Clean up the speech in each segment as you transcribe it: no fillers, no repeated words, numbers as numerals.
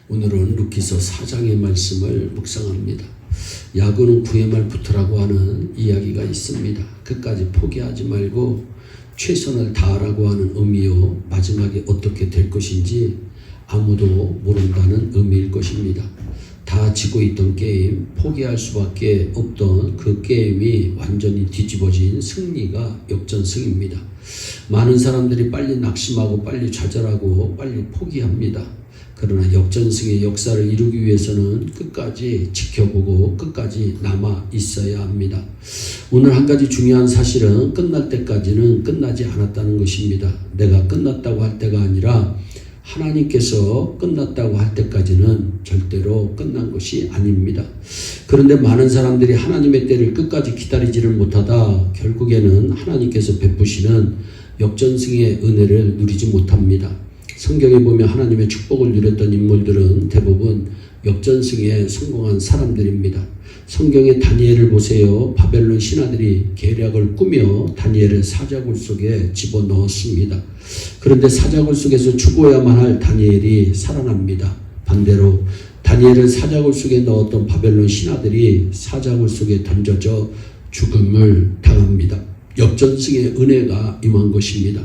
오늘은 루키서 4장의 말씀을 묵상합니다. 야구는 9회 말 붙으라고 하는 이야기가 있습니다. 끝까지 포기하지 말고 최선을 다하라고 하는 의미요, 마지막에 어떻게 될 것인지 아무도 모른다는 의미일 것입니다. 다 지고 있던 게임, 포기할 수밖에 없던 그 게임이 완전히 뒤집어진 승리가 역전승입니다. 많은 사람들이 빨리 낙심하고 빨리 좌절하고 빨리 포기합니다. 그러나 역전승의 역사를 이루기 위해서는 끝까지 지켜보고 끝까지 남아 있어야 합니다. 오늘 한 가지 중요한 사실은 끝날 때까지는 끝나지 않았다는 것입니다. 내가 끝났다고 할 때가 아니라 하나님께서 끝났다고 할 때까지는 절대로 끝난 것이 아닙니다. 그런데 많은 사람들이 하나님의 때를 끝까지 기다리지를 못하다 결국에는 하나님께서 베푸시는 역전승의 은혜를 누리지 못합니다. 성경에 보면 하나님의 축복을 누렸던 인물들은 대부분 역전승에 성공한 사람들입니다. 성경의 다니엘을 보세요. 바벨론 신하들이 계략을 꾸며 다니엘을 사자굴 속에 집어넣었습니다. 그런데 사자굴 속에서 죽어야만 할 다니엘이 살아납니다. 반대로 다니엘을 사자굴 속에 넣었던 바벨론 신하들이 사자굴 속에 던져져 죽음을 당합니다. 역전승의 은혜가 임한 것입니다.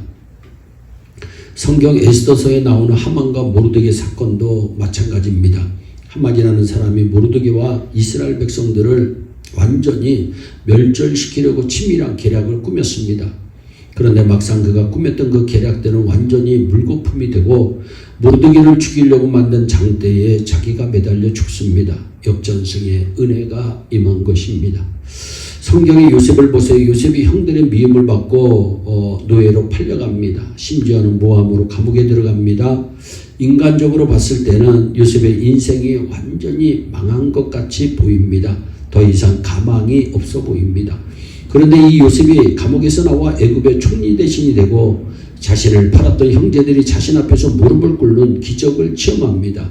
성경 에스더서에 나오는 하만과 모르드게 사건도 마찬가지입니다. 하만이라는 사람이 모르드게와 이스라엘 백성들을 완전히 멸절시키려고 치밀한 계략을 꾸몄습니다. 그런데 막상 그가 꾸몄던 그 계략들은 완전히 물거품이 되고 모르드게를 죽이려고 만든 장대에 자기가 매달려 죽습니다. 역전승의 은혜가 임한 것입니다. 성경의 요셉을 보세요. 요셉이 형들의 미움을 받고 노예로 팔려갑니다. 심지어는 모함으로 감옥에 들어갑니다. 인간적으로 봤을 때는 요셉의 인생이 완전히 망한 것 같이 보입니다. 더 이상 가망이 없어 보입니다. 그런데 이 요셉이 감옥에서 나와 애굽의 총리 대신이 되고 자신을 팔았던 형제들이 자신 앞에서 무릎을 꿇는 기적을 체험합니다.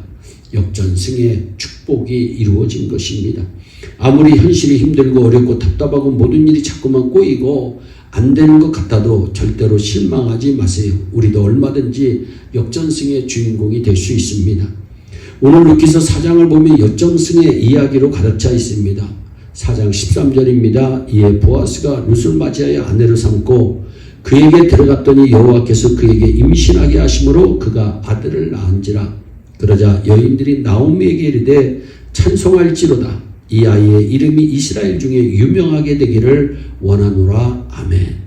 역전승의 축복이 이루어진 것입니다. 아무리 현실이 힘들고 어렵고 답답하고 모든 일이 자꾸만 꼬이고 안 되는 것 같아도 절대로 실망하지 마세요. 우리도 얼마든지 역전승의 주인공이 될 수 있습니다. 오늘 루키서 4장을 보면 역전승의 이야기로 가득 차 있습니다. 4장 13절입니다. 이에 보아스가 룻을 맞이하여 아내로 삼고 그에게 들어갔더니 여호와께서 그에게 임신하게 하심으로 그가 아들을 낳은지라. 그러자 여인들이 나오미에게 이르되 찬송할지로다. 이 아이의 이름이 이스라엘 중에 유명하게 되기를 원하노라. 아멘.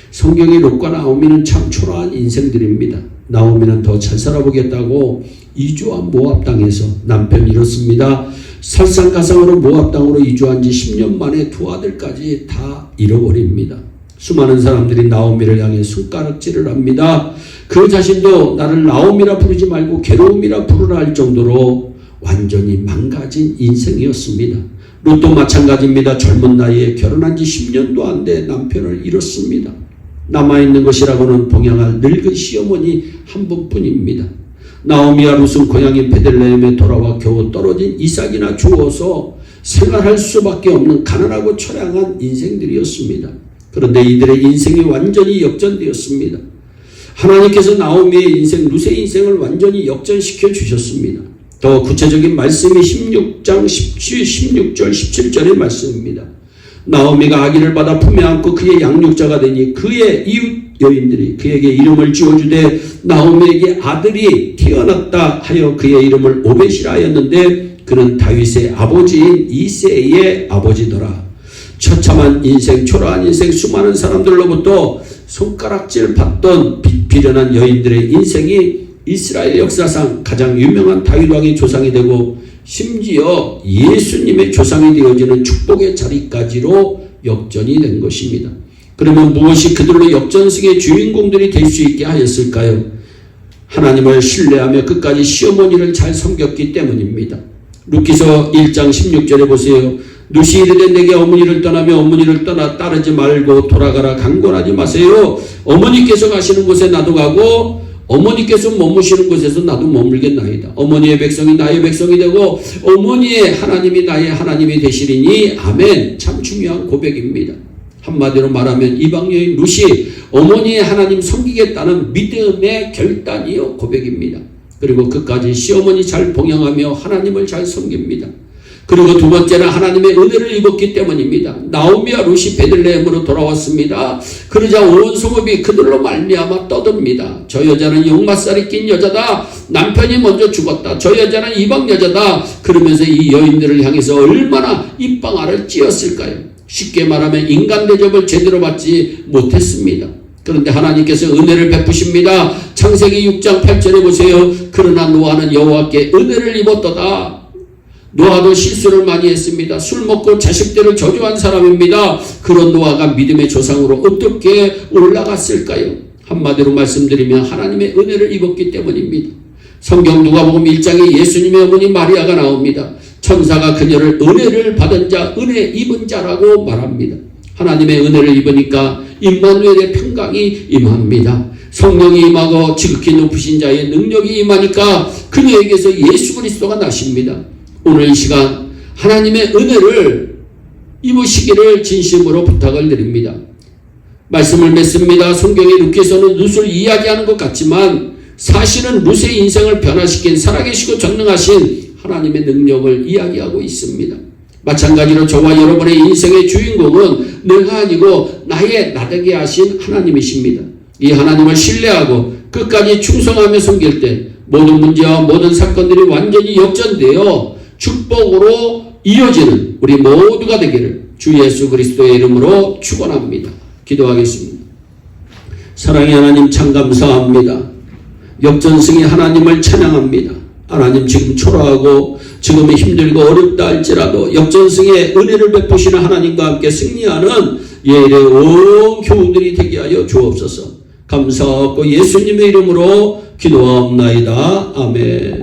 성경의 롯과 나오미는 참 초라한 인생들입니다. 나오미는 더 잘 살아보겠다고 이주한 모압 땅에서 남편 잃었습니다. 설상가상으로 모압 땅으로 이주한 지 10년 만에 두 아들까지 다 잃어버립니다. 수많은 사람들이 나오미를 향해 손가락질을 합니다. 그 자신도 나를 나오미라 부르지 말고 괴로움이라 부르라 할 정도로 완전히 망가진 인생이었습니다. 롯도 마찬가지입니다. 젊은 나이에 결혼한 지 10년도 안 돼 남편을 잃었습니다. 남아있는 것이라고는 동양할 늙은 시어머니 한 분뿐입니다. 나오미와 롯은 고향인 베들레헴에 돌아와 겨우 떨어진 이삭이나 주워서 생활할 수밖에 없는 가난하고 처량한 인생들이었습니다. 그런데 이들의 인생이 완전히 역전되었습니다. 하나님께서 나오미의 인생, 룻의 인생을 완전히 역전시켜 주셨습니다. 더 구체적인 말씀이 16장 16절 17절의 말씀입니다. 나오미가 아기를 받아 품에 안고 그의 양육자가 되니 그의 이웃 여인들이 그에게 이름을 지어주되 나오미에게 아들이 태어났다 하여 그의 이름을 오벳이라 하였는데 그는 다윗의 아버지인 이새의 아버지더라. 처참한 인생, 초라한 인생, 수많은 사람들로부터 손가락질 받던 비련한 여인들의 인생이 이스라엘 역사상 가장 유명한 다윗 왕의 조상이 되고 심지어 예수님의 조상이 되어지는 축복의 자리까지로 역전이 된 것입니다. 그러면 무엇이 그들로 역전승의 주인공들이 될 수 있게 하였을까요? 하나님을 신뢰하며 끝까지 시어머니를 잘 섬겼기 때문입니다. 루키서 1장 16절에 보세요. 룻이 이르되 내게 어머니를 떠나며 어머니를 떠나 따르지 말고 돌아가라. 강권하지 마세요. 어머니께서 가시는 곳에 나도 가고 어머니께서 머무시는 곳에서 나도 머물겠나이다. 어머니의 백성이 나의 백성이 되고 어머니의 하나님이 나의 하나님이 되시리니. 아멘. 참 중요한 고백입니다. 한마디로 말하면 이방 여인 룻이 어머니의 하나님 섬기겠다는 믿음의 결단이요 고백입니다. 그리고 끝까지 시어머니 잘 봉양하며 하나님을 잘 섬깁니다. 그리고 두 번째는 하나님의 은혜를 입었기 때문입니다. 나오미와 룻이 베들레헴으로 돌아왔습니다. 그러자 온 성읍이 그들로 말미암아 떠듭니다. 저 여자는 역마살이 낀 여자다. 남편이 먼저 죽었다. 저 여자는 이방 여자다. 그러면서 이 여인들을 향해서 얼마나 입방아를 찧었을까요? 쉽게 말하면 인간 대접을 제대로 받지 못했습니다. 그런데 하나님께서 은혜를 베푸십니다. 창세기 6장 8절에 보세요. 그러나 노아는 여호와께 은혜를 입었도다. 노아도 실수를 많이 했습니다. 술 먹고 자식들을 저주한 사람입니다. 그런 노아가 믿음의 조상으로 어떻게 올라갔을까요? 한마디로 말씀드리면 하나님의 은혜를 입었기 때문입니다. 성경 누가복음 1장에 예수님의 어머니 마리아가 나옵니다. 천사가 그녀를 은혜를 받은 자, 은혜 입은 자라고 말합니다. 하나님의 은혜를 입으니까 임마누엘의 평강이 임합니다. 성령이 임하고 지극히 높으신 자의 능력이 임하니까 그녀에게서 예수 그리스도가 나십니다. 오늘 이 시간 하나님의 은혜를 입으시기를 진심으로 부탁을 드립니다. 말씀을 맺습니다. 성경의 룻에서는 룻을 이야기하는 것 같지만 사실은 룻의 인생을 변화시킨 살아계시고 전능하신 하나님의 능력을 이야기하고 있습니다. 마찬가지로 저와 여러분의 인생의 주인공은 내가 아니고 나되게 하신 하나님이십니다. 이 하나님을 신뢰하고 끝까지 충성하며 섬길 때 모든 문제와 모든 사건들이 완전히 역전되어 축복으로 이어지는 우리 모두가 되기를 주 예수 그리스도의 이름으로 축원합니다. 기도하겠습니다. 사랑의 하나님 참 감사합니다. 역전승의 하나님을 찬양합니다. 하나님 지금 초라하고 지금은 힘들고 어렵다 할지라도 역전승의 은혜를 베푸시는 하나님과 함께 승리하는 예일의 온 교우들이 되게 하여 주옵소서. 감사하고 예수님의 이름으로 기도하옵나이다. 아멘.